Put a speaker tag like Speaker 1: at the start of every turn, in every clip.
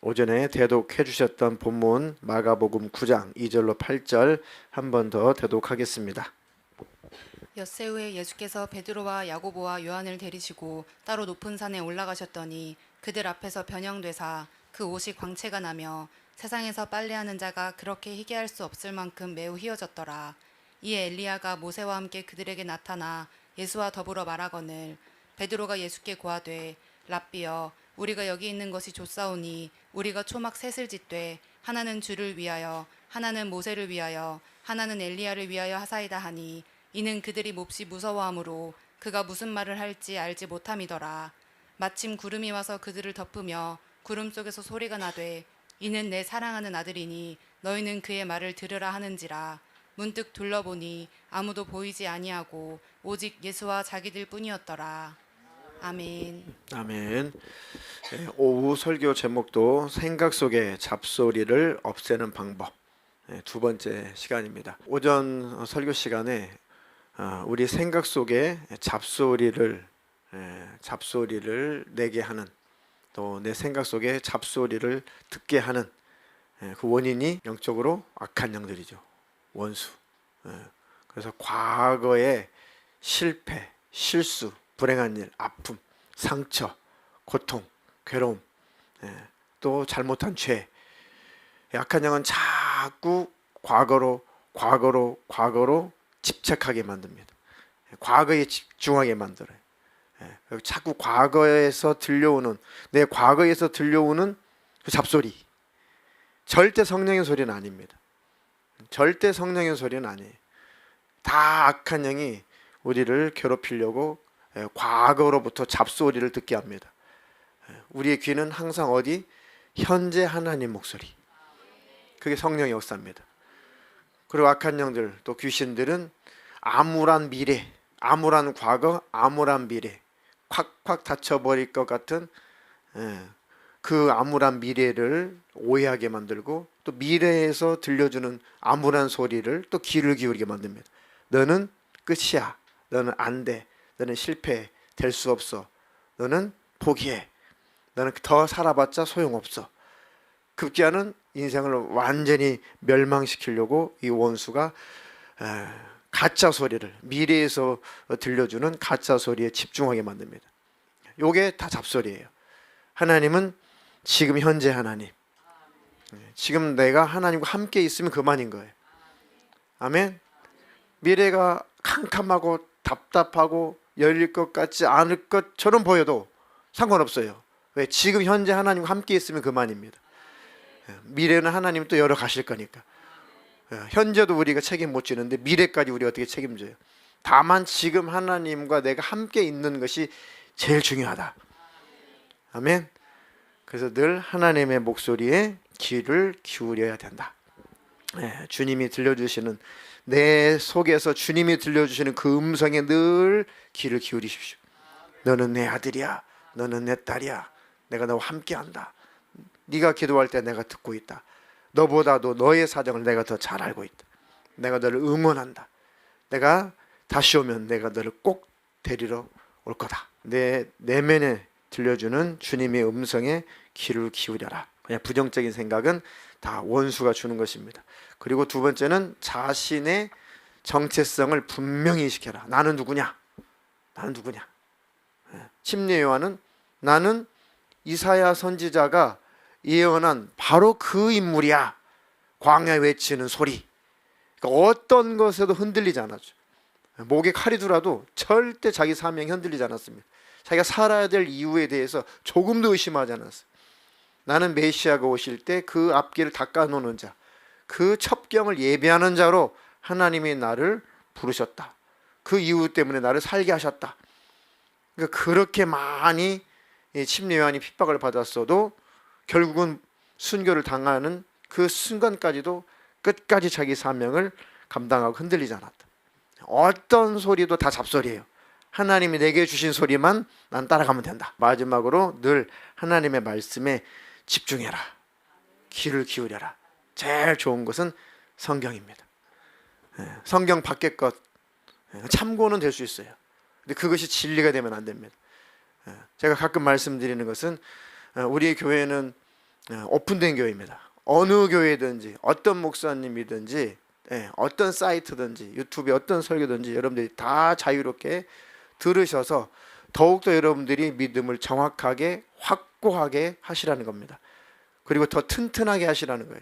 Speaker 1: 오전에 대독해 주셨던 본문 마가복음 9장 2절로 8절 한 번 더 대독하겠습니다.
Speaker 2: 엿새 후에 예수께서 베드로와 야고보와 요한을 데리시고 따로 높은 산에 올라가셨더니 그들 앞에서 변형되사 그 옷이 광채가 나며 세상에서 빨래하는 자가 그렇게 희게할 수 없을 만큼 매우 희어졌더라. 이에 엘리야가 모세와 함께 그들에게 나타나 예수와 더불어 말하거늘 베드로가 예수께 고하되 랍비여 우리가 여기 있는 것이 좋사오니 우리가 초막 셋을 짓되 하나는 주를 위하여 하나는 모세를 위하여 하나는 엘리야를 위하여 하사이다 하니 이는 그들이 몹시 무서워하므로 그가 무슨 말을 할지 알지 못함이더라. 마침 구름이 와서 그들을 덮으며 구름 속에서 소리가 나되 이는 내 사랑하는 아들이니 너희는 그의 말을 들으라 하는지라. 문득 둘러보니 아무도 보이지 아니하고 오직 예수와 자기들 뿐이었더라. 아멘.
Speaker 1: 아멘. 오후 설교 제목도 생각 속의 잡소리를 없애는 방법. 두 번째 시간입니다. 오전 설교 시간에 우리 생각 속에 잡소리를 내게 하는, 또 내 생각 속에 잡소리를 듣게 하는 그 원인이 영적으로 악한 영들이죠. 원수. 그래서 과거의 실패, 실수, 불행한 일, 아픔, 상처, 고통, 괴로움, 또 잘못한 죄. 악한 영은 자꾸 과거로 집착하게 만듭니다. 과거에 집중하게 만들어요. 자꾸 내 과거에서 들려오는 그 잡소리. 절대 성령의 소리는 아닙니다. 절대 성령의 소리는 아니에요. 다 악한 영이 우리를 괴롭히려고 과거로부터 잡소리를 듣게 합니다. 우리의 귀는 항상 어디? 현재 하나님 목소리. 그게 성령의 역사입니다. 그리고 악한 영들, 또 귀신들은 암울한 미래, 암울한 과거, 암울한 미래, 콱콱 닫혀버릴 것 같은 그 암울한 미래를 오해하게 만들고, 또 미래에서 들려주는 암울한 소리를 또 귀를 기울이게 만듭니다. 너는 끝이야. 너는 안 돼. 너는 실패. 될 수 없어. 너는 포기해. 너는 더 살아봤자 소용없어. 급기야는 인생을 완전히 멸망시키려고 이 원수가 가짜 소리를, 미래에서 들려주는 가짜 소리에 집중하게 만듭니다. 요게 다 잡소리예요. 하나님은 지금 현재 하나님, 지금 내가 하나님과 함께 있으면 그만인 거예요. 아멘. 미래가 캄캄하고 답답하고 열릴 것 같지 않을 것처럼 보여도 상관없어요. 왜? 지금 현재 하나님과 함께 있으면 그만입니다. 미래는 하나님이 또 열어가실 거니까. 현재도 우리가 책임 못 지는데 미래까지 우리가 어떻게 책임져요? 다만 지금 하나님과 내가 함께 있는 것이 제일 중요하다. 아멘. 그래서 늘 하나님의 목소리에 귀를 기울여야 된다. 주님이 들려주시는, 내 속에서 주님이 들려주시는 그 음성에 늘 귀를 기울이십시오. 너는 내 아들이야. 너는 내 딸이야. 내가 너와 함께한다. 네가 기도할 때 내가 듣고 있다. 너보다도 너의 사정을 내가 더 잘 알고 있다. 내가 너를 응원한다. 내가 다시 오면 내가 너를 꼭 데리러 올 거다. 내 내면에 들려주는 주님의 음성에 귀를 기울여라. 그냥 부정적인 생각은 다 원수가 주는 것입니다. 그리고 두 번째는 자신의 정체성을 분명히 시켜라. 나는 누구냐? 나는 누구냐? 침례 요한은 나는 이사야 선지자가 예언한 바로 그 인물이야. 광야에 외치는 소리. 그러니까 어떤 것에도 흔들리지 않았죠. 목에 칼이 들어도 절대 자기 사명이 흔들리지 않았습니다. 자기가 살아야 될 이유에 대해서 조금도 의심하지 않았어요. 나는 메시아가 오실 때 그 앞길을 닦아놓는 자, 그 첩경을 예배하는 자로 하나님이 나를 부르셨다. 그 이유 때문에 나를 살게 하셨다. 그러니까 그렇게 많이 침례 요한이 핍박을 받았어도 결국은 순교를 당하는 그 순간까지도 끝까지 자기 사명을 감당하고 흔들리지 않았다. 어떤 소리도 다 잡소리예요. 하나님이 내게 주신 소리만 난 따라가면 된다. 마지막으로 늘 하나님의 말씀에 집중해라. 귀를 기울여라. 제일 좋은 것은 성경입니다. 성경 밖의 것 참고는 될 수 있어요. 근데 그것이 진리가 되면 안 됩니다. 제가 가끔 말씀드리는 것은 우리 교회는 오픈된 교회입니다. 어느 교회든지 어떤 목사님이든지 어떤 사이트든지 유튜브에 어떤 설교든지 여러분들이 다 자유롭게 들으셔서 더욱더 여러분들이 믿음을 정확하게 확고하게 하시라는 겁니다. 그리고 더 튼튼하게 하시라는 거예요.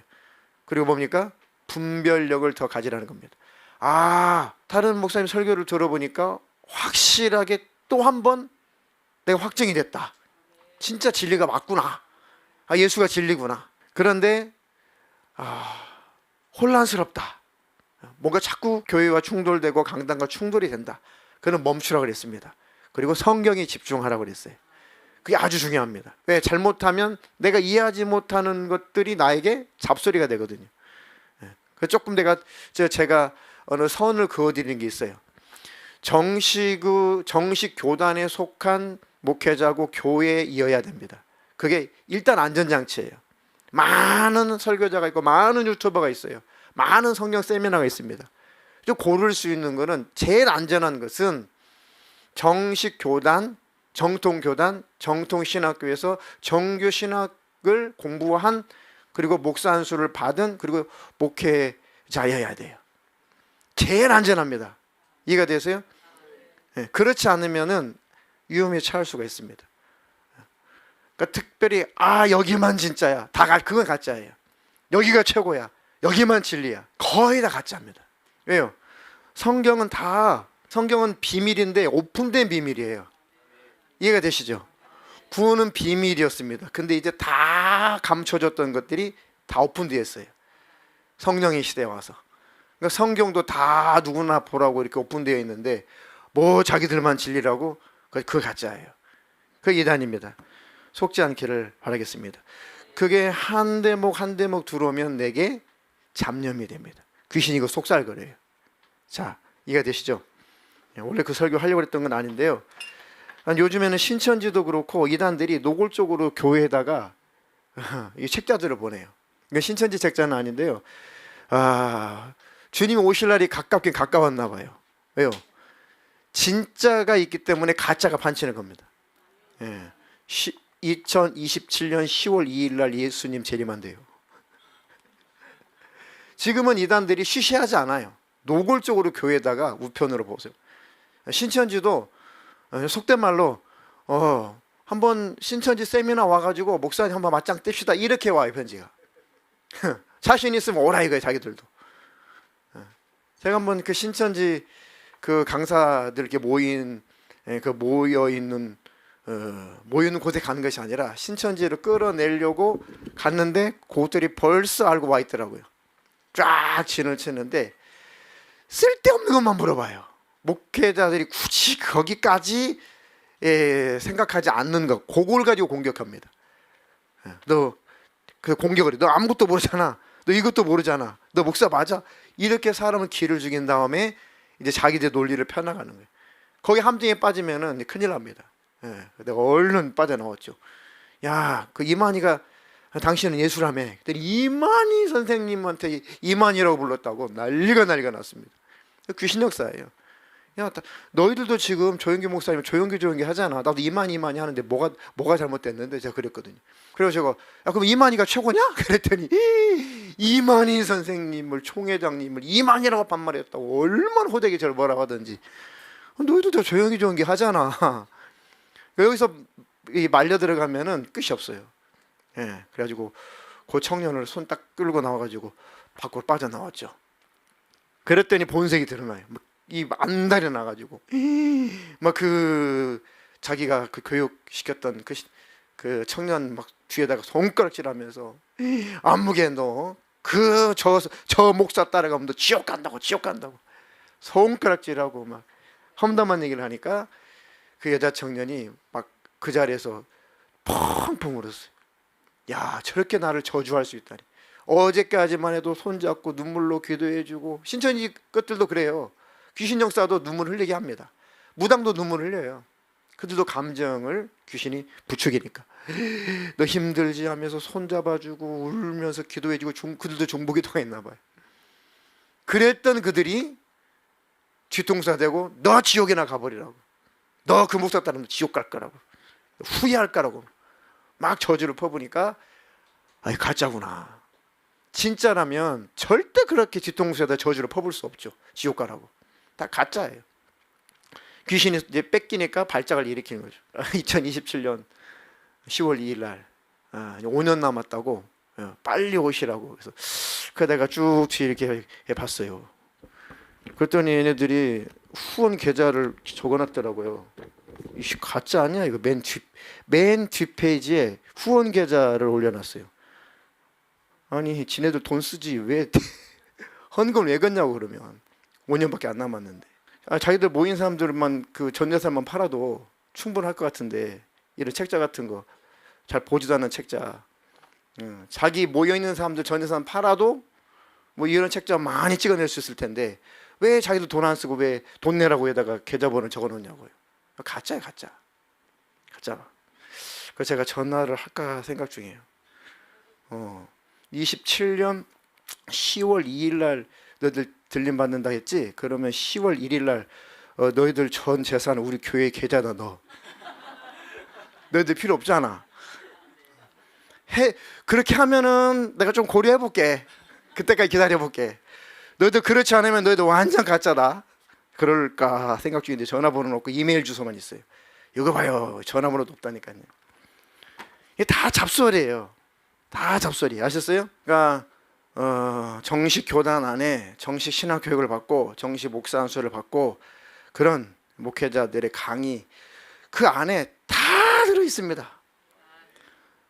Speaker 1: 그리고 뭡니까? 분별력을 더 가지라는 겁니다. 다른 목사님 설교를 들어보니까 확실하게 또 한 번 내가 확증이 됐다. 진짜 진리가 맞구나. 예수가 진리구나. 그런데 혼란스럽다. 뭔가 자꾸 교회와 충돌되고 강단과 충돌이 된다. 그는 멈추라고 그랬습니다. 그리고 성경에 집중하라고 그랬어요. 그게 아주 중요합니다. 왜? 잘못하면 내가 이해하지 못하는 것들이 나에게 잡소리가 되거든요. 조금 제가 어느 선을 그어드리는 게 있어요. 정식 교단에 속한 목회자고 교회에 이어야 됩니다. 그게 일단 안전장치예요. 많은 설교자가 있고 많은 유튜버가 있어요. 많은 성경 세미나가 있습니다. 고를 수 있는 것은 제일 안전한 것은 정식 교단, 정통 교단, 정통 신학교에서 정규 신학을 공부한 그리고 목사 안수를 받은 그리고 목회자여야 돼요. 제일 안전합니다. 이해가 되세요? 그렇지 않으면은 위험에 처할 수가 있습니다. 그러니까 특별히 여기만 진짜야. 그건 가짜예요. 여기가 최고야. 여기만 진리야. 거의 다 가짜입니다. 왜요? 성경은 비밀인데 오픈된 비밀이에요. 이해가 되시죠? 구원은 비밀이었습니다. 근데 이제 다 감춰졌던 것들이 다 오픈되어 있어요. 성령의 시대에 와서. 그러니까 성경도 다 누구나 보라고 이렇게 오픈되어 있는데 자기들만 진리라고 그거 가짜예요. 그 이단입니다. 속지 않기를 바라겠습니다. 그게 한 대목 한 대목 들어오면 내게 잡념이 됩니다. 귀신이 이거 속살거려요. 자, 이해가 되시죠? 원래 그 설교 하려고 했던 건 아닌데요. 요즘에는 신천지도 그렇고 이단들이 노골적으로 교회에다가 이 책자들을 보내요. 신천지 책자는 아닌데요. 주님 오실 날이 가깝긴 가까웠나 봐요. 왜요? 진짜가 있기 때문에 가짜가 판치는 겁니다. 2027년 10월 2일 날 예수님 재림한대요. 지금은 이단들이 쉬쉬하지 않아요. 노골적으로 교회에다가 우편으로 보세요. 신천지도 속된 말로 한번 신천지 세미나 와가지고 목사님 한번 맞짱 띱시다 이렇게 와요. 편지가. 자신 있으면 오라 이거예요. 자기들도. 제가 한번 그 신천지 그 강사들 이렇게 모여 있는 곳에 가는 것이 아니라 신천지를 끌어내려고 갔는데 그것들이 벌써 알고 와 있더라고요. 쫙 진을 치는데 쓸데없는 것만 물어봐요. 목회자들이 굳이 거기까지 생각하지 않는 것, 그걸 가지고 공격합니다. 너 그 공격을 해. 너 아무것도 모르잖아. 너 이것도 모르잖아. 너 목사 맞아? 이렇게 사람은 기를 죽인 다음에 이제 자기들 논리를 펴나가는 거예요. 거기 함정에 빠지면은 큰일 납니다. 내가 얼른 빠져나왔죠. 야, 그 이만희가 당신은 예수라며. 그랬더니 이만희 선생님한테 이만희라고 불렀다고 난리가 났습니다. 귀신 역사예요. 야, 너희들도 지금 조영기 목사님 조영기 하잖아. 나도 이만희 하는데 뭐가 잘못됐는데 제가 그랬거든요. 그래서 제가 그럼 이만희가 최고냐? 그랬더니 이만희 선생님을 총회장님을 이만희라고 반말했다고 얼마나 호되게 저를 뭐라고 하든지. 너희들도 조영기 하잖아. 여기서 말려 들어가면은 끝이 없어요. 그래가지고 그 청년을 손 딱 끌고 나와가지고 밖으로 빠져나왔죠. 그랬더니 본색이 드러나요. 이 안달이 나가지고 막 자기가 그 교육시켰던 그 청년 막 뒤에다가 손가락질하면서 안무개 너 저 목사 따라가면 너 지옥 간다고 손가락질하고 막 험담한 얘기를 하니까 그 여자 청년이 막 그 자리에서 펑펑 울었어요. 야, 저렇게 나를 저주할 수 있다니. 어제까지만 해도 손잡고 눈물로 기도해주고, 신천지 것들도 그래요. 귀신 역사도 눈물 흘리게 합니다. 무당도 눈물 흘려요. 그들도 감정을 귀신이 부추기니까. 너 힘들지 하면서 손잡아주고 울면서 기도해주고 그들도 중보기도가 있나 봐요. 그랬던 그들이 뒤통수가 되고 너 지옥이나 가버리라고. 너 그 목사 따르면 지옥 갈 거라고. 후회할 거라고. 막 저주를 퍼부니까 아이 가짜구나. 진짜라면 절대 그렇게 뒤통수에다 저주를 퍼부을 수 없죠. 지옥 가라고. 다 가짜예요. 귀신이 이제 뺏기니까 발작을 일으키는 거죠. 2027년 10월 2일 날 5년 남았다고 빨리 오시라고. 그래서 그 내가 쭉 뒤에 이렇게 해봤어요. 그랬더니 얘네들이 후원 계좌를 적어놨더라고요. 이씨 가짜 아니야 이거. 맨 뒷페이지에 후원 계좌를 올려놨어요. 아니 지네들 돈 쓰지 왜 헌금 왜 걷냐고. 그러면 5년밖에 안 남았는데 자기들 모인 사람들만 그 전재산만 팔아도 충분할 것 같은데 이런 책자 같은 거 잘 보지도 않는 책자, 자기 모여 있는 사람들 전재산 팔아도 뭐 이런 책자 많이 찍어낼 수 있을 텐데 왜 자기들 돈 안 쓰고 왜 돈 내라고 에다가 계좌번호 적어놓냐고요. 가짜야 가짜. 그래서 제가 전화를 할까 생각 중이에요. 27년 10월 2일 날 너희들 들림 받는다 했지? 그러면 10월 1일 날 너희들 전 재산을 우리 교회 계좌에다 넣어. 너희들 필요 없잖아. 그렇게 하면은 내가 좀 고려해 볼게. 그때까지 기다려 볼게. 너희들 그렇지 않으면 너희들 완전 가짜다. 그럴까 생각 중인데 전화번호는 없고 이메일 주소만 있어요. 이거 봐요. 전화번호도 없다니까요. 이게 다 잡소리예요. 다 잡소리. 아셨어요? 그러니까 정식 교단 안에 정식 신학 교육을 받고 정식 목사 안수를 받고 그런 목회자들의 강의 그 안에 다 들어 있습니다.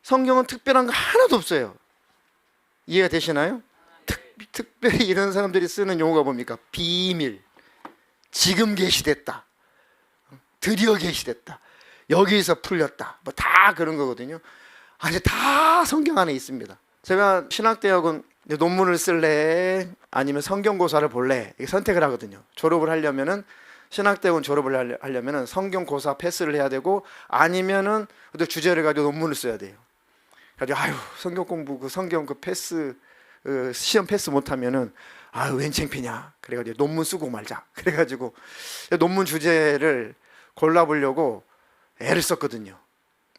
Speaker 1: 성경은 특별한 거 하나도 없어요. 이해가 되시나요? 특별히 이런 사람들이 쓰는 용어가 뭡니까? 비밀, 지금 계시됐다, 드디어 계시됐다, 여기서 풀렸다, 뭐 다 그런 거거든요. 아니 다 성경 안에 있습니다. 제가 신학대학원 논문을 쓸래 아니면 성경고사를 볼래 이렇게 선택을 하거든요. 졸업을 하려면은 신학대학원 졸업을 하려면은 성경고사 패스를 해야 되고 아니면은 주제를 가지고 논문을 써야 돼요. 가지고 성경 공부 그 성경 그 패스 시험 패스 못하면은 웬 창피냐. 그래가지고 논문 쓰고 말자. 그래가지고 논문 주제를 골라보려고 애를 썼거든요.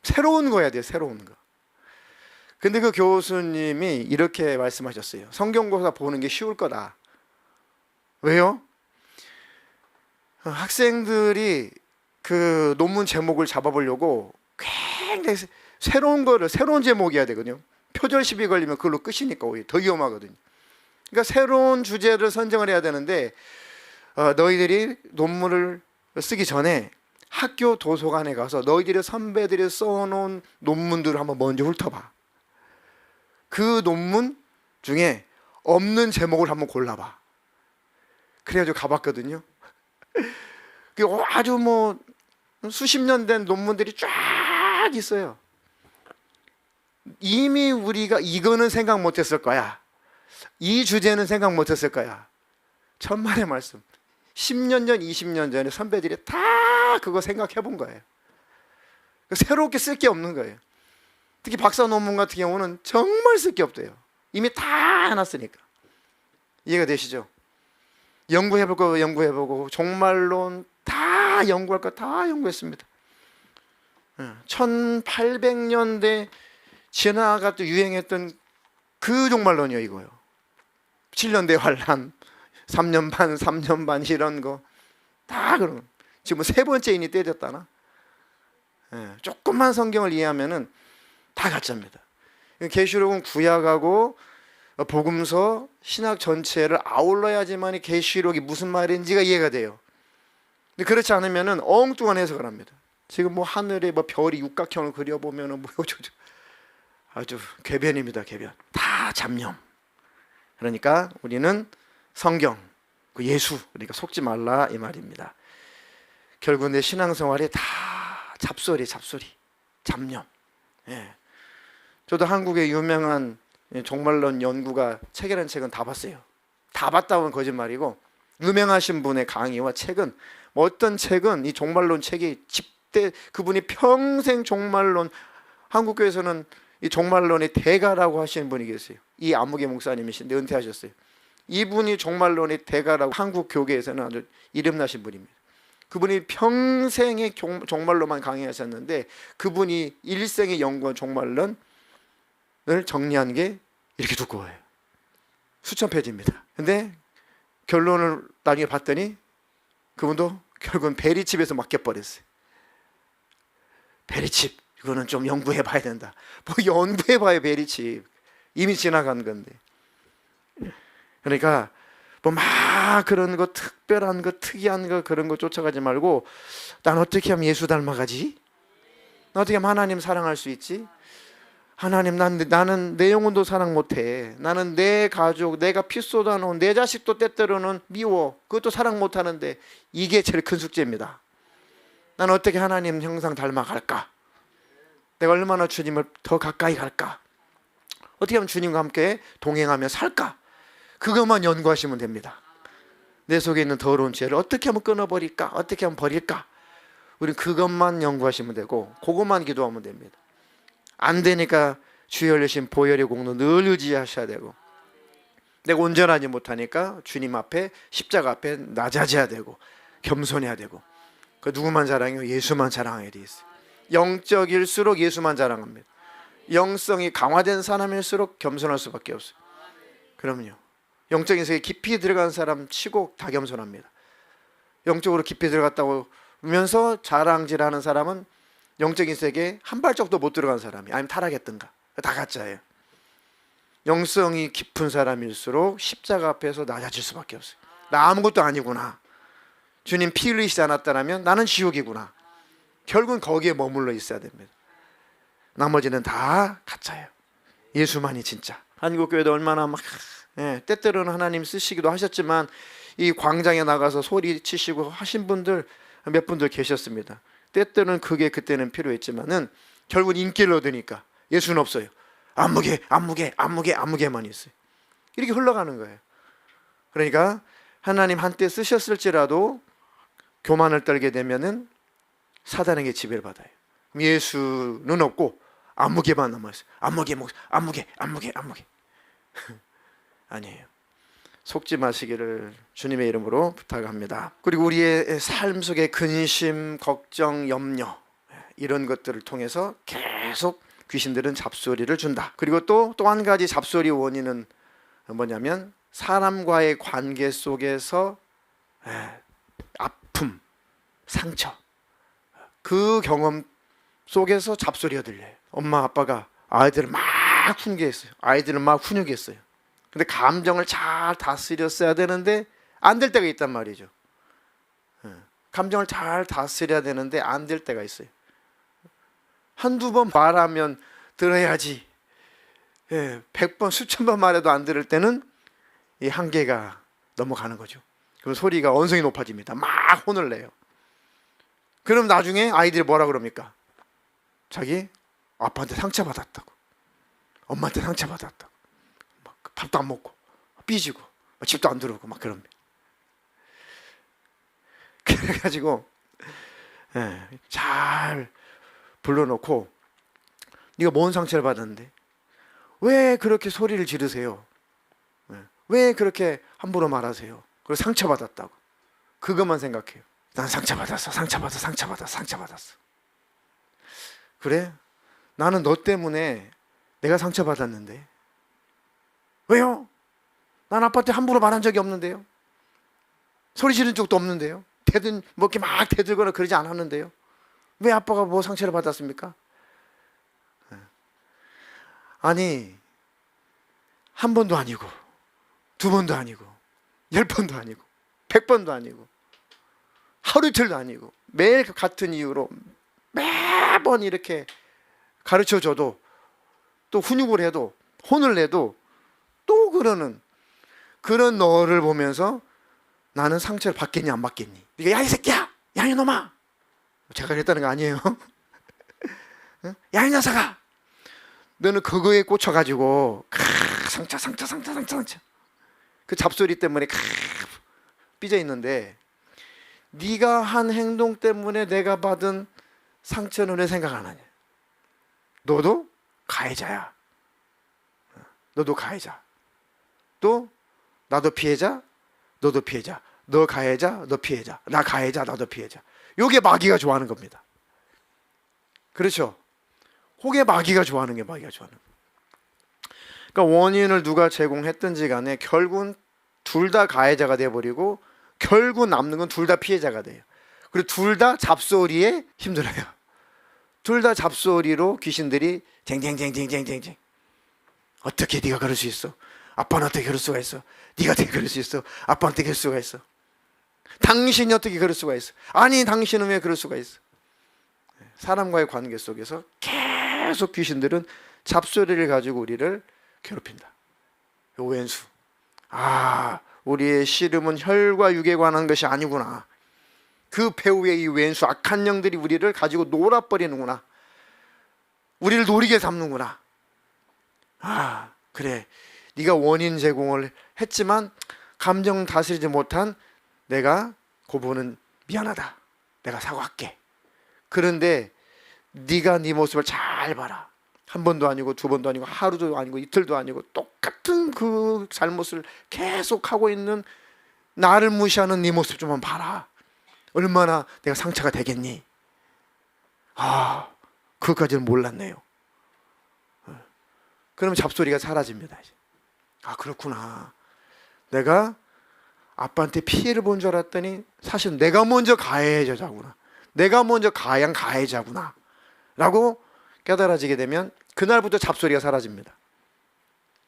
Speaker 1: 새로운 거 해야 돼요. 새로운 거. 근데 그 교수님이 이렇게 말씀하셨어요. 성경고사 보는 게 쉬울 거다. 왜요? 학생들이 그 논문 제목을 잡아보려고 굉장히 새로운 제목이어야 되거든요. 표절 시비 걸리면 그걸로 끝이니까 오히려 더 위험하거든요. 그러니까 새로운 주제를 선정을 해야 되는데 너희들이 논문을 쓰기 전에 학교 도서관에 가서 너희들의 선배들이 써놓은 논문들을 한번 먼저 훑어봐. 그 논문 중에 없는 제목을 한번 골라봐. 그래가지고 가봤거든요. 아주 뭐 수십 년 된 논문들이 쫙 있어요. 이미 우리가 이거는 생각 못했을 거야. 이 주제는 생각 못했을 거야. 천만의 말씀. 10년 전, 20년 전에 선배들이 다 그거 생각해 본 거예요. 새롭게 쓸 게 없는 거예요. 특히 박사 논문 같은 경우는 정말 쓸 게 없대요. 이미 다 해놨으니까. 이해가 되시죠? 연구해볼 거 연구해보고 종말론 다 연구할 거 다 연구했습니다. 1800년대 지나갔던 유행했던 그 종말론이요 이거요. 7년대 환란, 3년 반 이런 거 다 그런. 지금 세 번째인이 때렸다나? 조금만 성경을 이해하면은 다 가짜입니다. 계시록은 구약하고 복음서, 신학 전체를 아울러야지만 계시록이 무슨 말인지가 이해가 돼요. 근데 그렇지 않으면은 엉뚱한 해석을 합니다. 지금 뭐 하늘에 뭐 별이 육각형을 그려보면은 뭐 아주 궤변입니다. 궤변. 다 잡념. 그러니까 우리는 성경, 그 예수, 그러니까 속지 말라 이 말입니다. 결국 내 신앙생활이 다 잡소리, 잡념. 저도 한국의 유명한 종말론 연구가 책이라는 책은 다 봤어요. 다 봤다고는 거짓말이고 유명하신 분의 강의와 책은 어떤 책은 이 종말론 책이 그분이 평생 종말론, 한국교회에서는 이 종말론의 대가라고 하시는 분이 계세요. 이 아무개 목사님이신데 은퇴하셨어요. 이분이 종말론의 대가라고 한국 교계에서는 아주 이름나신 분입니다. 그분이 평생의 종말론만 강의하셨는데 그분이 일생에 연구한 종말론을 정리한 게 이렇게 두꺼워요. 수천 페이지입니다. 근데 결론을 나중에 봤더니 그분도 결국은 베리칩에서 맡겨버렸어요. 베리칩 이거는 좀 연구해 봐야 된다. 뭐 연구해 봐요. 베리칩 이미 지나간 건데. 그러니까 뭐 막 그런 거 특별한 거 특이한 거 그런 거 쫓아가지 말고 난 어떻게 하면 예수 닮아가지? 난 어떻게 하면 하나님 사랑할 수 있지? 하나님 나는 내 영혼도 사랑 못해. 나는 내 가족 내가 피 쏟아놓은 내 자식도 때때로는 미워. 그것도 사랑 못하는데 이게 제일 큰 숙제입니다. 나는 어떻게 하나님 형상 닮아갈까? 내가 얼마나 주님을 더 가까이 갈까? 어떻게 하면 주님과 함께 동행하며 살까? 그것만 연구하시면 됩니다. 내 속에 있는 더러운 죄를 어떻게 하면 끊어버릴까? 어떻게 하면 버릴까? 우리는 그것만 연구하시면 되고 그것만 기도하면 됩니다. 안 되니까 주의 열리신 보혈의 공로 늘 의지하셔야 되고 내가 온전하지 못하니까 주님 앞에 십자가 앞에 낮아져야 되고 겸손해야 되고 그 누구만 자랑해요? 예수만 자랑하게 돼 있어요. 영적일수록 예수만 자랑합니다. 영성이 강화된 사람일수록 겸손할 수밖에 없어요. 그럼요. 영적인 세계에 깊이 들어간 사람 치고 다 겸손합니다. 영적으로 깊이 들어갔다고 하면서 자랑질하는 사람은 영적인 세계에 한 발짝도 못 들어간 사람이 아니면 타락했던가 다 가짜예요. 영성이 깊은 사람일수록 십자가 앞에서 낮아질 수밖에 없어요. 나 아무것도 아니구나. 주님 피 흘리시지 않았다면 나는 지옥이구나. 결국은 거기에 머물러 있어야 됩니다. 나머지는 다 가짜예요. 예수만이 진짜. 한국교회도 얼마나 막 때때로는 하나님 쓰시기도 하셨지만 이 광장에 나가서 소리 치시고 하신 분들 몇 분들 계셨습니다. 때때로는 그게 그때는 필요했지만은 결국은 인기를 얻으니까 예수는 없어요. 안무게만 있어요. 이렇게 흘러가는 거예요. 그러니까 하나님 한때 쓰셨을지라도 교만을 떨게 되면은 사단에게 지배를 받아요. 예수는 없고 안무게만 남아있어요. 안무게 아니에요. 속지 마시기를 주님의 이름으로 부탁합니다. 그리고 우리의 삶 속에 근심, 걱정, 염려 이런 것들을 통해서 계속 귀신들은 잡소리를 준다. 그리고 또 한 가지 잡소리 원인은 뭐냐면 사람과의 관계 속에서 아픔, 상처 그 경험 속에서 잡소리가 들려요. 엄마 아빠가 아이들을 막 훈계했어요. 아이들을 막 훈육했어요. 근데 감정을 잘 다스렸어야 되는데 안 될 때가 있단 말이죠. 감정을 잘 다스려야 되는데 안 될 때가 있어요. 한두 번 말하면 들어야지 100번 수천 번 말해도 안 들을 때는 이 한계가 넘어가는 거죠. 그럼 소리가 언성이 높아집니다. 막 혼을 내요. 그럼 나중에 아이들이 뭐라 그럽니까? 자기 아빠한테 상처받았다고, 엄마한테 상처받았다고, 막 밥도 안 먹고 삐지고 집도 안 들어오고 막 그럽니다. 그래가지고 잘 불러놓고 네가 뭔 상처를 받았는데 왜 그렇게 소리를 지르세요? 왜 그렇게 함부로 말하세요? 그리고 상처받았다고 그것만 생각해요. 난 상처받았어. 그래? 나는 너 때문에 내가 상처받았는데 왜요? 난 아빠한테 함부로 말한 적이 없는데요. 소리 지른 적도 없는데요. 뭐 이렇게 막 대들거나 그러지 않았는데요. 왜 아빠가 뭐 상처를 받았습니까? 아니 한 번도 아니고 두 번도 아니고 10번도 아니고 100번도 아니고 하루 이틀도 아니고 매일 같은 이유로 매번 이렇게 가르쳐줘도 또 훈육을 해도 혼을 내도 또 그러는 그런 너를 보면서 나는 상처를 받겠니 안 받겠니? 네가 야 이 새끼야! 야 이 놈아! 제가 그랬다는 거 아니에요. 야 이 녀석아! 너는 그거에 꽂혀가지고 상처 그 잡소리 때문에 삐져 있는데 네가 한 행동 때문에 내가 받은 상처는 왜 생각 안 하냐? 너도 가해자야. 너도 가해자. 또 나도 피해자, 너도 피해자. 너 가해자, 너 피해자. 나 가해자, 나도 피해자. 요게 마귀가 좋아하는 겁니다. 그렇죠? 혹의 마귀가 좋아하는 게 마귀가 좋아하는 거예요. 그러니까 원인을 누가 제공했든지 간에 결국은 둘 다 가해자가 돼버리고 결국 남는 건 둘 다 피해자가 돼요. 그리고 둘 다 잡소리에 힘들어요. 둘 다 잡소리로 귀신들이 쟁쟁쟁쟁쟁쟁쟁. 어떻게 네가 그럴 수 있어? 아빠는 어떻게 그럴 수가 있어? 네가 어떻게 그럴 수 있어? 아빠는 어떻게 그럴 수가 있어? 당신이 어떻게 그럴 수가 있어? 아니 당신은 왜 그럴 수가 있어? 사람과의 관계 속에서 계속 귀신들은 잡소리를 가지고 우리를 괴롭힌다. 요 왼수. 아, 우리의 씨름은 혈과 육에 관한 것이 아니구나. 그 배후의 이 왼수 악한 영들이 우리를 가지고 놀아버리는구나. 우리를 노리게 삼는구나. 아, 그래. 네가 원인 제공을 했지만 감정 다스리지 못한 내가 그 부분은 미안하다. 내가 사과할게. 그런데 네가 네 모습을 잘 봐라. 한 번도 아니고 두 번도 아니고 하루도 아니고 이틀도 아니고 똑같은 그 잘못을 계속하고 있는 나를 무시하는 네 모습 좀 한번 봐라. 얼마나 내가 상처가 되겠니? 아, 그것까지는 몰랐네요. 그러면 잡소리가 사라집니다. 아, 그렇구나. 내가 아빠한테 피해를 본 줄 알았더니 사실 내가 먼저 가해자구나. 내가 먼저 가해자구나. 라고 깨달아지게 되면 그날부터 잡소리가 사라집니다.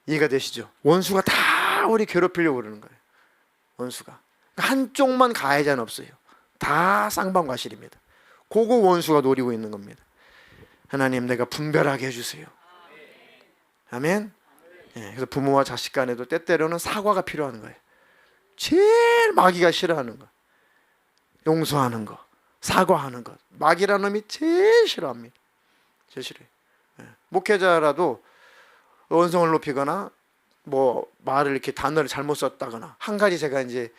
Speaker 1: 이해가 되시죠? 원수가 다 우리 괴롭히려고 그러는 거예요. 원수가. 한쪽만 가해자는 없어요. 다 쌍방과실입니다. 그거 원수가 노리고 있는 겁니다. 하나님, 내가 분별하게 해주세요. 아멘. 그래서 부모와 자식 간에도 때때로는 사과가 필요한 거예요. 제일 마귀가 싫어하는 거, 용서하는 거, 사과하는 것. 마귀라는 놈이 제일 싫어합니다. 제일 싫어요. 목회자라도 언성을 높이거나 뭐 말을 이렇게 단어를 잘못 썼다거나, 한 가지 제가 이제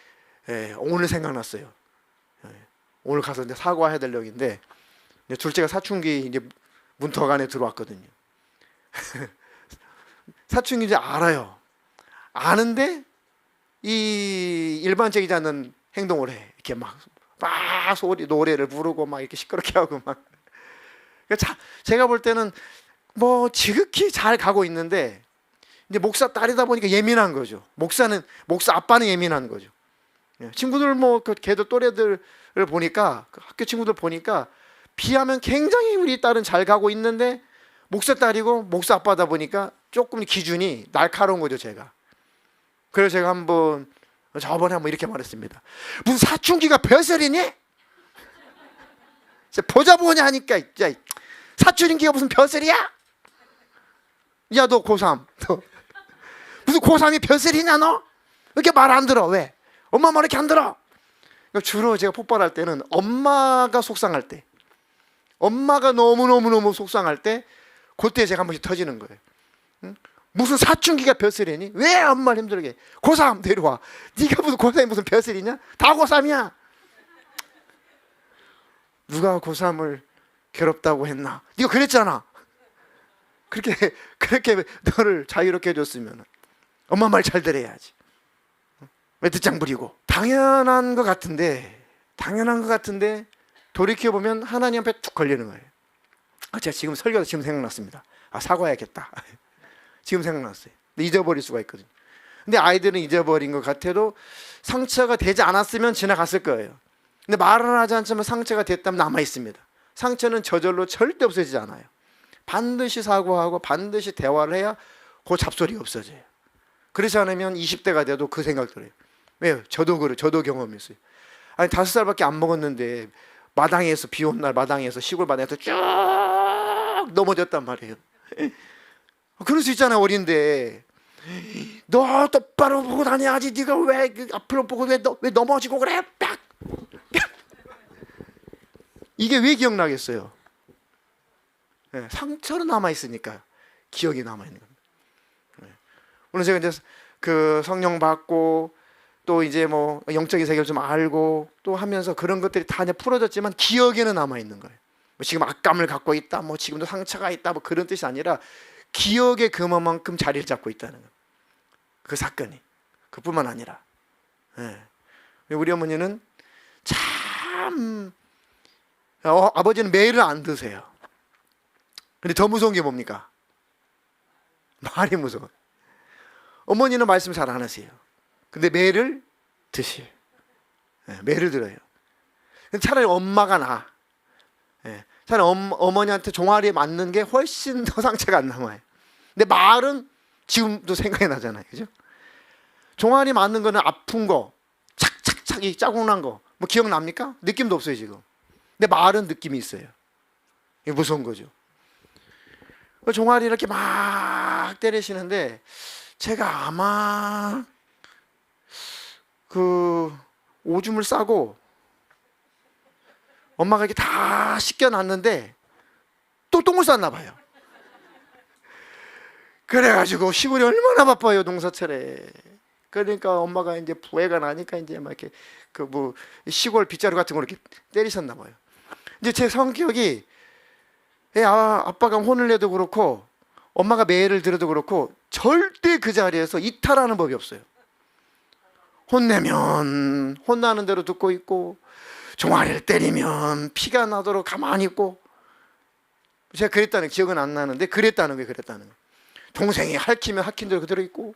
Speaker 1: 오늘 생각났어요. 오늘 가서 이제 사과해야 될 역인데, 둘째가 사춘기 이제 문턱 안에 들어왔거든요. 사춘기 이제 알아요. 아는데 이 일반적이지 않는 행동을 해. 이렇게 막 노래를 부르고 막 이렇게 시끄럽게 하고 막. 제가 볼 때는 뭐 지극히 잘 가고 있는데 이제 목사 딸이다 보니까 예민한 거죠. 목사 아빠는 예민한 거죠. 친구들 뭐 그 걔들 또래들을 보니까, 그 학교 친구들 보니까 비하면 굉장히 우리 딸은 잘 가고 있는데 목사 딸이고 목사 아빠다 보니까 조금 기준이 날카로운 거죠, 제가. 그래서 제가 저번에 한번 이렇게 말했습니다. 무슨 사춘기가 벼슬이니? 보자 보냐 하니까, 야, 사춘기가 무슨 벼슬이야? 야, 너 고3. 너 무슨 고3이 벼슬이냐, 너? 왜 이렇게 말 안 들어? 왜? 엄마 말 이렇게 안 들어? 주로 제가 폭발할 때는 엄마가 속상할 때, 엄마가 너무너무 속상할 때, 그때 제가 한 번씩 터지는 거예요. 응? 무슨 사춘기가 벼슬이니? 왜 엄마를 힘들게 해? 고3 데려와. 네가 무슨 고3이 무슨 벼슬이냐? 다 고3이야. 누가 고3을 괴롭다고 했나? 네가 그랬잖아. 그렇게 너를 자유롭게 해줬으면 엄마 말 잘 들어야지. 왜 듣장 부리고? 당연한 것 같은데 돌이켜보면 하나님 앞에 툭 걸리는 거예요. 제가 지금 설교도 지금 생각났습니다. 사과해야겠다. 지금 생각났어요. 근데 잊어버릴 수가 있거든요. 근데 아이들은 잊어버린 것 같아도 상처가 되지 않았으면 지나갔을 거예요. 근데 말을 하지 않지만 상처가 됐다면 남아있습니다. 상처는 저절로 절대 없어지지 않아요. 반드시 사과하고 반드시 대화를 해야 그 잡소리가 없어져요. 그렇지 않으면 20대가 돼도 그 생각 들어요. 왜요? 저도 경험이 있어요. 아니 5살밖에 안 먹었는데 마당에서, 비 온 날 마당에서, 시골 마당에서 쭉 넘어졌단 말이에요. 그럴 수 있잖아요. 어린데 너 똑바로 보고 다녀야지. 네가 왜 앞으로 보고 왜 넘어지고 그래? 딱! 이게 왜 기억나겠어요? 상처는 남아있으니까 기억이 남아있는 겁니다. 오늘 제가 이제 그 성령 받고 또 이제 뭐 영적인 세계를 좀 알고 또 하면서 그런 것들이 다 이제 풀어졌지만 기억에는 남아있는 거예요. 뭐 지금 악감을 갖고 있다, 뭐 지금도 상처가 있다, 뭐 그런 뜻이 아니라 기억에 그만큼 자리를 잡고 있다는 거예요. 그 사건이. 그뿐만 아니라, 예. 우리 어머니는 참 아버지는 매일은 안 드세요. 근데 더 무서운 게 뭡니까? 많이 무서워. 어머니는 말씀 잘 안 하세요. 근데 매를 드시. 예, 매를 들어요. 차라리 엄마가 나. 예, 차라리 어머니한테 종아리에 맞는 게 훨씬 더 상처가 안 남아요. 근데 말은 지금도 생각이 나잖아요, 그죠? 종아리 맞는 거는 아픈 거, 착착착 이 자국 난 거, 뭐 기억납니까? 느낌도 없어요 지금. 근데 말은 느낌이 있어요. 이게 무서운 거죠. 종아리 이렇게 막 때리시는데 제가 아마 그 오줌을 싸고 엄마가 이렇게 다 씻겨놨는데 또 똥을 쌌나 봐요. 그래가지고 시골이 얼마나 바빠요, 농사철에. 그러니까 엄마가 이제 부해가 나니까 이제 막 이렇게 그 뭐 시골 빗자루 같은 거 이렇게 때리셨나 봐요. 이제 제 성격이 아빠가 혼을 내도 그렇고 엄마가 매를 들어도 그렇고 절대 그 자리에서 이탈하는 법이 없어요. 혼내면 혼나는 대로 듣고 있고 종아리를 때리면 피가 나도록 가만히 있고. 제가 그랬다는 기억은 안 나는데 그랬다는 거예요. 그랬다는 거예요. 동생이 핥히면 핥힌 대로 그대로 있고.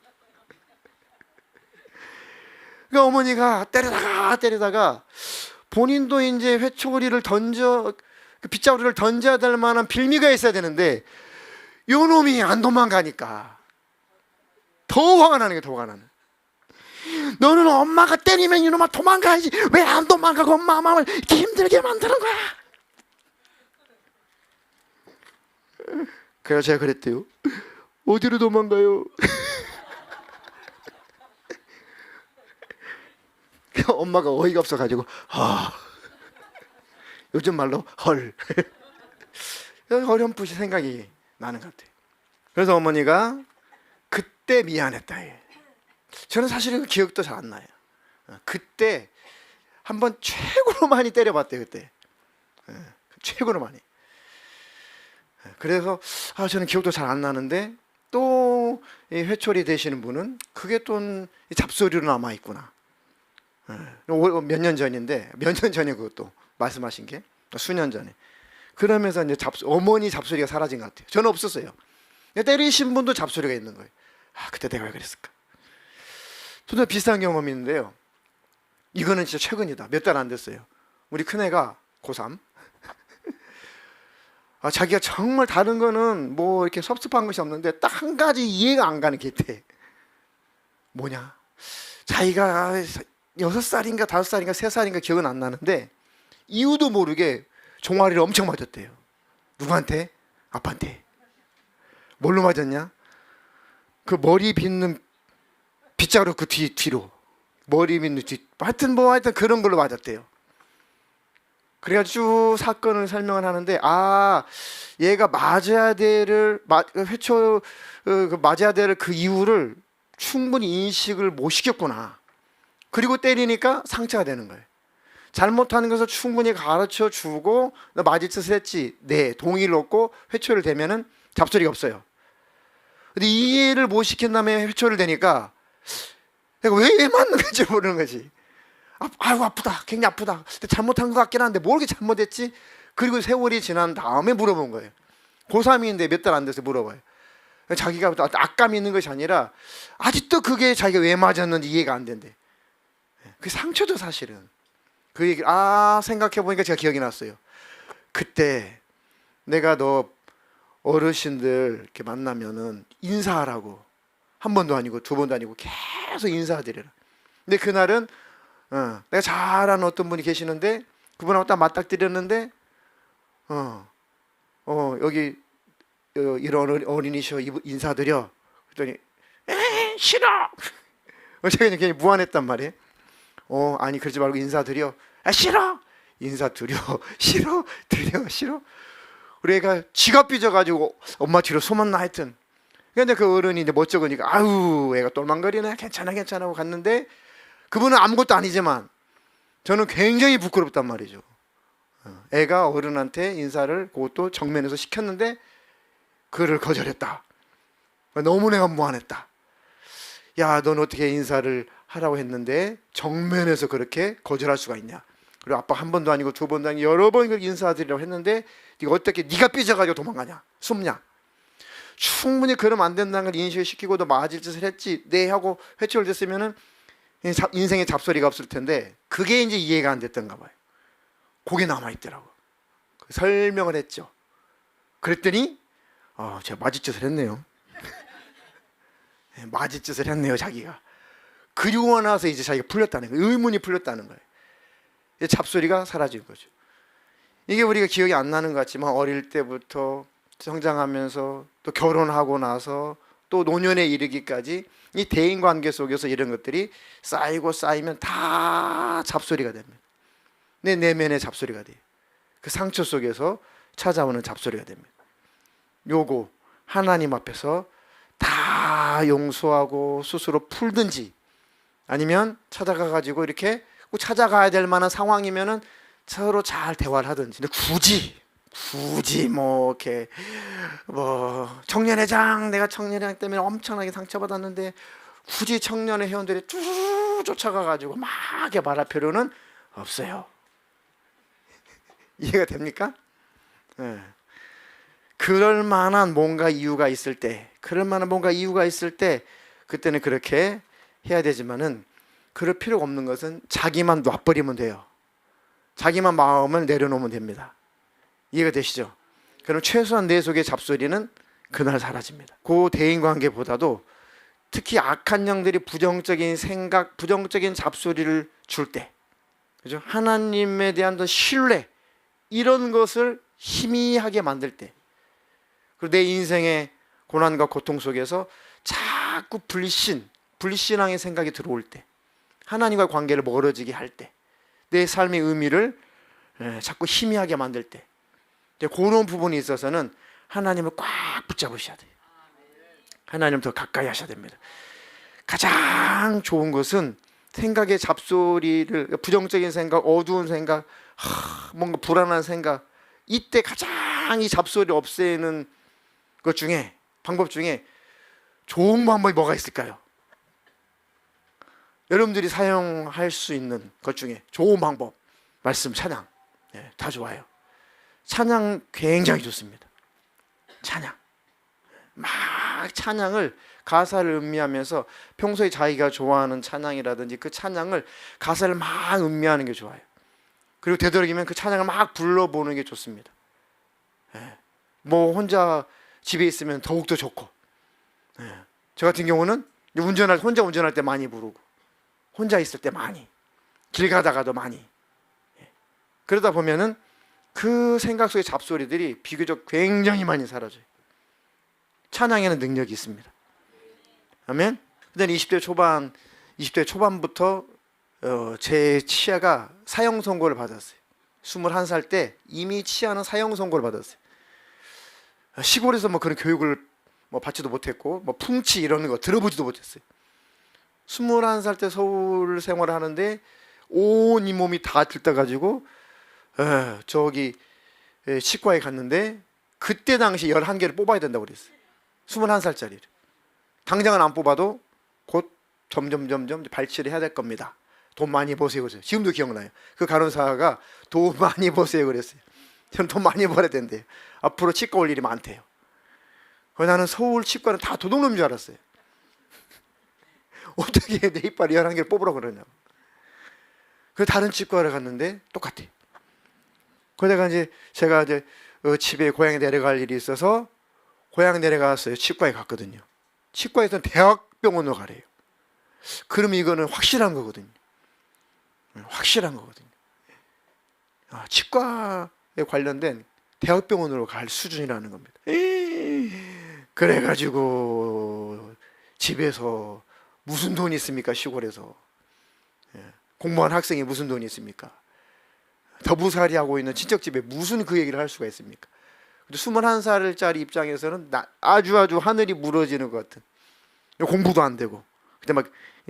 Speaker 1: 그러니까 어머니가 때리다가 본인도 이제 회초리를 던져 그 빗자루를 던져야 될 만한 빌미가 있어야 되는데 요 놈이 안 도망가니까 더 화가 나는 게 더 화가 나는. 너는 엄마가 때리면 이놈아 도망가야지 왜 안 도망가고 엄마 마음을 이렇게 힘들게 만드는 거야. 그래서 제가 그랬대요. 어디로 도망가요? 엄마가 어이가 없어가지고 요즘 말로 헐 어렴풋이 생각이 나는 것 같아요. 그래서 어머니가 그때 미안했다. 저는 사실은 그 기억도 잘 안 나요. 그때 한번 최고로 많이 때려봤대요. 그때 최고로 많이. 그래서 저는 기억도 잘 안 나는데 또 이 회초리 되시는 분은 그게 또 잡소리로 남아 있구나. 몇 년 전인데 몇 년 전에 그것도 말씀하신 게 수년 전에. 그러면서 이제 어머니 잡소리가 사라진 것 같아요. 저는 없었어요. 때리신 분도 잡소리가 있는 거예요. 그때 내가 왜 그랬을까? 저도 비슷한 경험이 있는데요. 이거는 진짜 최근이다. 몇 달 안 됐어요. 우리 큰애가 고3. 자기가 정말 다른 거는 뭐 이렇게 섭섭한 것이 없는데 딱 한 가지 이해가 안 가는 게 있대. 뭐냐? 자기가 6살인가 5살인가 3살인가 기억은 안 나는데 이유도 모르게 종아리를 엄청 맞았대요. 누구한테? 아빠한테. 뭘로 맞았냐? 그 머리 빗는 빗자루 그 뒤로 머리 빗는 뒤 하여튼 그런 걸로 맞았대요. 그래가지고 사건을 설명을 하는데 얘가 맞아야 될 그 이유를 충분히 인식을 못 시켰구나. 그리고 때리니까 상처가 되는 거예요. 잘못하는 것을 충분히 가르쳐 주고 너 맞을 짓을 했지. 네, 동의를 얻고 회초리를 대면은 잡소리가 없어요. 근데 이해를 못 시킨 다음에 회초리를 대니까 내가 왜 맞는 건지 모르는 거지. 아이고 아프다, 굉장히 아프다. 근데 잘못한 것 같긴 한데 뭘 이렇게 잘못했지? 그리고 세월이 지난 다음에 물어본 거예요. 고3인데 몇 달 안 돼서 물어봐요. 자기가 악감이 있는 것이 아니라 아직도 그게 자기가 왜 맞았는지 이해가 안 된대. 그 상처도 사실은. 그 얘기 생각해 보니까 제가 기억이 났어요. 그때 내가 너 어르신들 이렇게 만나면은 인사하라고 한 번도 아니고 두 번도 아니고 계속 인사드리라. 근데 그날은 내가 잘 아는 어떤 분이 계시는데 그분하고 딱 맞닥뜨렸는데 여기 이런 어린이셔 인사드려. 그랬더니 싫어. 제가 그냥 무안했단 말이에요. 아니 그러지 말고 인사드려. 싫어. 인사드려. 싫어. 드려. 싫어. 우리 애가 지가 삐져가지고 엄마 뒤로 소문나 하여튼. 근데 그 어른이 이제 멋쩍으니까 애가 똘망거리네. 괜찮아 하고 갔는데 그분은 아무것도 아니지만 저는 굉장히 부끄럽단 말이죠. 애가 어른한테 인사를 그것도 정면에서 시켰는데 그를 거절했다. 너무 내가 무안했다. 야, 넌 어떻게 인사를 하라고 했는데 정면에서 그렇게 거절할 수가 있냐. 그리고 아빠 한 번도 아니고 두 번도 아니고 여러 번 그렇게 인사드리라고 했는데 네가 어떻게 네가 삐져가지고 도망가냐, 숨냐. 충분히 그러면 안 된다는 걸 인식을 시키고도 맞을 짓을 했지 네 하고 회초를 댔으면은 인생에 잡소리가 없을 텐데 그게 이제 이해가 안 됐던가 봐요. 그게 남아있더라고. 설명을 했죠. 그랬더니 제가 맞을짓을 했네요. 맞을짓을 했네요, 자기가. 그리고 나서 이제 자기가 풀렸다는 거예요. 의문이 풀렸다는 거예요. 잡소리가 사라진 거죠. 이게 우리가 기억이 안 나는 것 같지만 어릴 때부터 성장하면서 또 결혼하고 나서 또 노년에 이르기까지 이 대인관계 속에서 이런 것들이 쌓이고 쌓이면 다 잡소리가 됩니다. 내 내면의 잡소리가 돼요. 그 상처 속에서 찾아오는 잡소리가 됩니다. 요거 하나님 앞에서 다 용서하고 스스로 풀든지 아니면 찾아가 가지고 이렇게 꼭 찾아가야 될 만한 상황이면은 서로 잘 대화를 하든지. 근데 굳이 뭐 이렇게 뭐 청년회장, 내가 청년회장 때문에 엄청나게 상처받았는데 굳이 청년회 회원들이 쭉 쫓아가 가지고 막 이렇게 말할 필요는 없어요. 이해가 됩니까? 네. 그럴 만한 뭔가 이유가 있을 때, 그때는 그렇게 해야 되지만은 그럴 필요가 없는 것은 자기만 놔버리면 돼요. 자기만 마음을 내려놓으면 됩니다. 이해가 되시죠? 그럼 최소한 내 속의 잡소리는 그날 사라집니다. 그 대인관계보다도 특히 악한 영들이 부정적인 생각, 부정적인 잡소리를 줄 때, 그죠? 하나님에 대한 신뢰, 이런 것을 희미하게 만들 때, 그리고 내 인생의 고난과 고통 속에서 자꾸 불신앙의 생각이 들어올 때, 하나님과 관계를 멀어지게 할 때, 내 삶의 의미를 자꾸 희미하게 만들 때, 그런 부분이 있어서는 하나님을 꽉 붙잡으셔야 돼요. 하나님 더 가까이 하셔야 됩니다. 가장 좋은 것은 생각의 잡소리를, 부정적인 생각, 어두운 생각, 뭔가 불안한 생각, 이때 가장 이 잡소리를 없애는 것 중에, 방법 중에 좋은 방법이 뭐가 있을까요? 여러분들이 사용할 수 있는 것 중에 좋은 방법, 말씀, 찬양, 다 좋아요. 찬양 굉장히 좋습니다. 찬양, 막 찬양을 가사를 음미하면서 평소에 자기가 좋아하는 찬양이라든지 그 찬양을 가사를 막 음미하는 게 좋아요. 그리고 되도록이면 그 찬양을 막 불러보는 게 좋습니다. 뭐 혼자 집에 있으면 더욱더 좋고, 저 같은 경우는 혼자 운전할 때 많이 부르고, 혼자 있을 때 많이, 길 가다가도 많이. 그러다 보면은 그 생각 속의 잡소리들이 비교적 굉장히 많이 사라져요. 찬양에는 능력이 있습니다. 아멘. 근데 20대 초반부터 제 치아가 사형 선고를 받았어요. 21살 때 이미 치아는 사형 선고를 받았어요. 시골에서 뭐 그런 교육을 뭐 받지도 못했고, 뭐 풍치 이런 거 들어보지도 못했어요. 21살 때 서울 생활을 하는데 온 잇몸이 다 들떠가지고 저기 치과에 갔는데 그때 당시 11개를 뽑아야 된다고 그랬어요. 21살짜리를. 당장은 안 뽑아도 곧 점점 발치를 해야 될 겁니다. 돈 많이 버세요. 그랬어요. 지금도 기억나요. 그 간호사가 돈 많이 버세요 그랬어요. 저는 돈 많이 벌어야 된대요. 앞으로 치과 올 일이 많대요. 나는 서울 치과는 다 도둑놈인 줄 알았어요. 어떻게 내 이빨 11개를 뽑으라고 그러냐고. 그 다른 치과를 갔는데 똑같아. 그러다가 제가 집에 고향에 내려갈 일이 있어서 고향 내려갔어요. 치과에 갔거든요. 치과에서는 대학병원으로 가래요. 그럼 이거는 확실한 거거든요. 확실한 거거든요. 치과에 관련된 대학병원으로 갈 수준이라는 겁니다. 그래가지고 집에서 무슨 돈이 있습니까? 시골에서 공무원 학생이 무슨 돈이 있습니까? 더부살이 하고 있는 친척집에 무슨 그 얘기를 할 수가 있습니까? 21살짜리 입장에서는 아주 하늘이 무너지는 것 같은, 공부도 안 되고 그때 막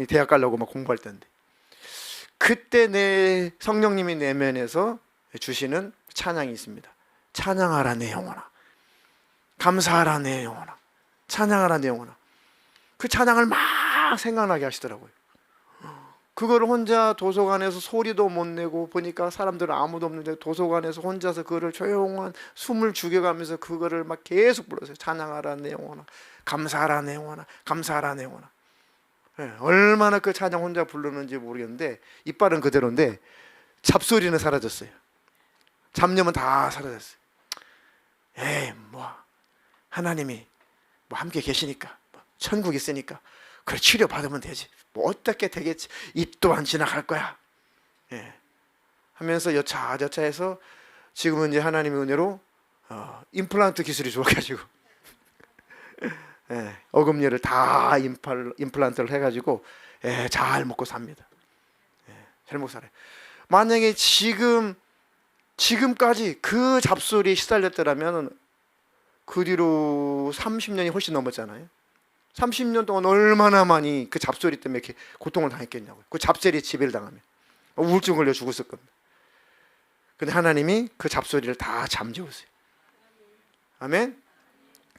Speaker 1: 대학 가려고 막 공부할 때인데, 그때 내 성령님이 내면에서 주시는 찬양이 있습니다. 찬양하라 내 영혼아, 감사하라 내 영혼아, 찬양하라 내 영혼아. 그 찬양을 막 막 생각나게 하시더라고요. 그거를 혼자 도서관에서 소리도 못 내고, 보니까 사람들은 아무도 없는데 도서관에서 혼자서 그거를 조용한 숨을 죽여가면서 그거를 막 계속 불렀어요. 찬양하라 내 영혼아, 감사하라 내 영혼아, 감사하라 내 영혼아. 예, 얼마나 그 찬양 혼자 부르는지 모르겠는데 이빨은 그대로인데 잡소리는 사라졌어요. 잡념은 다 사라졌어요. 에이, 뭐 하나님이 뭐 함께 계시니까, 뭐 천국 있으니까 그래 치료 받으면 되지, 뭐 어떻게 되겠지, 이 또한 지나갈 거야, 예, 하면서 여차저차해서 지금은 이제 하나님의 은혜로 임플란트 기술이 좋아가지고 예, 어금니를 다 임플란트를 해가지고 예, 잘 먹고 삽니다. 예, 잘 먹고 살아요. 만약에 지금까지 그 잡소리에 시달렸더라면 그 뒤로 30년이 훨씬 넘었잖아요. 30년 동안 얼마나 많이 그 잡소리 때문에 이렇게 고통을 당했겠냐고요. 그 잡소리에 지배를 당하면 우울증 걸려 죽었을 겁니다. 근데 하나님이 그 잡소리를 다 잠재우세요. 아멘.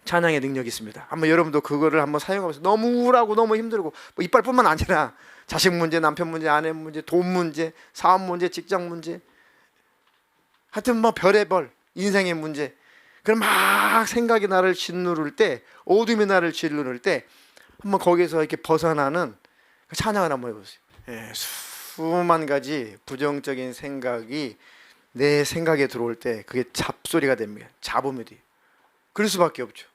Speaker 1: 찬양의 능력이 있습니다. 한번 여러분도 그거를 한번 사용하면서 너무 우울하고 너무 힘들고, 뭐 이빨뿐만 아니라 자식 문제, 남편 문제, 아내 문제, 돈 문제, 사업 문제, 직장 문제, 하여튼 뭐 별의별 인생의 문제, 그럼 막 생각이 나를 짓누를 때, 어둠이 나를 짓누를 때 한번 거기서 이렇게 벗어나는 그 찬양을 한번 해보세요. 예, 수만 가지 부정적인 생각이 내 생각에 들어올 때 그게 잡소리가 됩니다. 잡음이 돼요. 그럴 수밖에 없죠.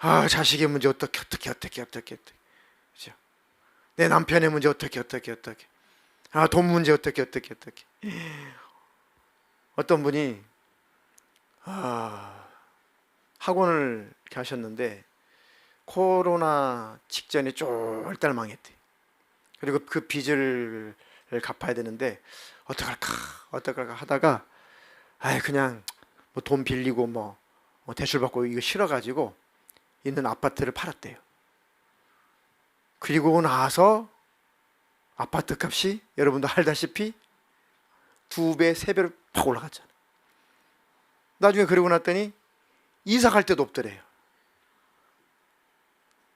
Speaker 1: 아, 자식의 문제 어떻게 그렇죠? 내 남편의 문제 어떻게 아, 돈 문제 어떻게 어떤 분이 학원을 이렇게 하셨는데 코로나 직전에 쫄딱 망했대. 그리고 그 빚을 갚아야 되는데 어떡할까 하다가 그냥 뭐 돈 빌리고 뭐 대출 받고 이거 싫어가지고 있는 아파트를 팔았대요. 그리고 나서 아파트 값이 여러분도 알다시피 2배, 3배로 팍 올라갔잖아요. 나중에 그러고 났더니 이사 갈 데도 없더래요.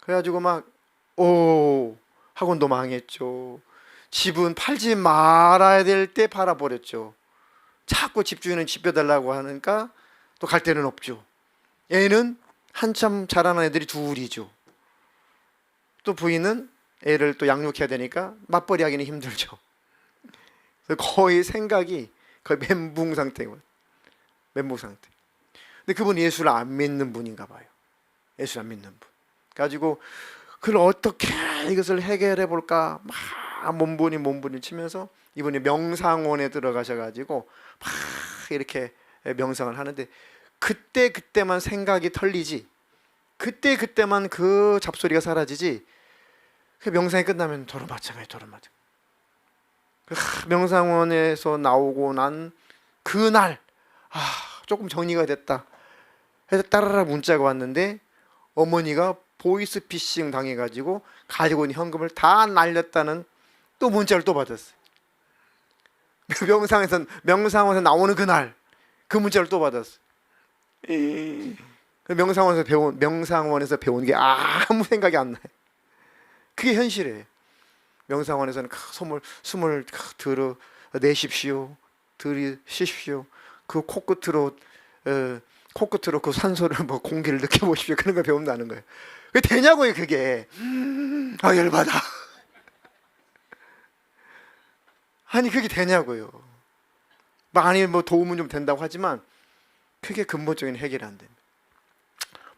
Speaker 1: 그래가지고 학원도 망했죠. 집은 팔지 말아야 될 때 팔아버렸죠. 자꾸 집주인은 집 빼달라고 하니까 또 갈 데는 없죠. 애는 한참 자라는 애들이 둘이죠. 또 부인은 애를 또 양육해야 되니까 맞벌이 하기는 힘들죠. 거의 생각이 거의 멘붕 상태인 멘붕 상태. 근데 그분은 예수를 안 믿는 분인가 봐요. 예수를 안 믿는 분. 가지고 그걸 어떻게 이것을 해결해 볼까 막 몸부림 치면서 이분이 명상원에 들어가셔가지고 막 이렇게 명상을 하는데 그때만 생각이 털리지, 그때만 그 잡소리가 사라지지. 그 명상이 끝나면 도로 마찬가지. 명상원에서 나오고 난 그날 조금 정리가 됐다 해서 따라락 문자가 왔는데 어머니가 보이스피싱 당해가지고 가지고 있는 현금을 다 날렸다는 또 문자를 또 받았어요. 명상원에서 나오는 그날 그 문자를 또 받았어요. 명상원에서 배운 게 아무 생각이 안 나요. 그게 현실이에요. 명상원에서는 숨을 들이내십시오, 들이쉬십시오. 그 코끝으로 그 산소를 공기를 느껴보십시오. 그런 걸 배운다는 거예요. 그게 되냐고요, 그게. 열받아. 아니, 그게 되냐고요. 많이 도움은 좀 된다고 하지만 그게 근본적인 해결이 안 됩니다.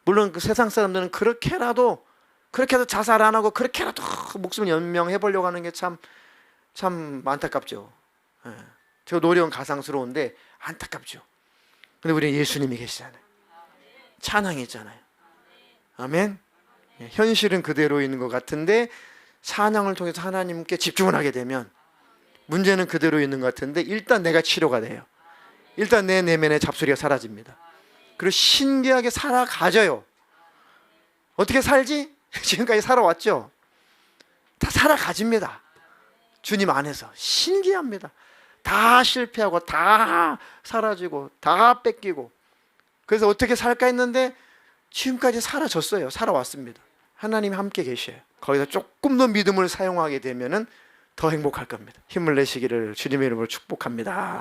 Speaker 1: 물론 그 세상 사람들은 그렇게라도 자살 안 하고 그렇게라도 목숨을 연명해 보려고 하는 게 참 안타깝죠. 저 노력은 가상스러운데 안타깝죠. 근데 우리는 예수님이 계시잖아요. 찬양이 있잖아요. 아멘. 현실은 그대로 있는 것 같은데 찬양을 통해서 하나님께 집중을 하게 되면 문제는 그대로 있는 것 같은데 일단 내가 치료가 돼요. 일단 내 내면의 잡소리가 사라집니다. 그리고 신기하게 살아가져요. 어떻게 살지? 지금까지 살아왔죠. 다 살아가집니다. 주님 안에서. 신기합니다. 다 실패하고 다 사라지고 다 뺏기고, 그래서 어떻게 살까 했는데 지금까지 살아졌어요. 살아왔습니다. 하나님이 함께 계셔요. 거기서 조금 더 믿음을 사용하게 되면은 더 행복할 겁니다. 힘을 내시기를 주님의 이름으로 축복합니다.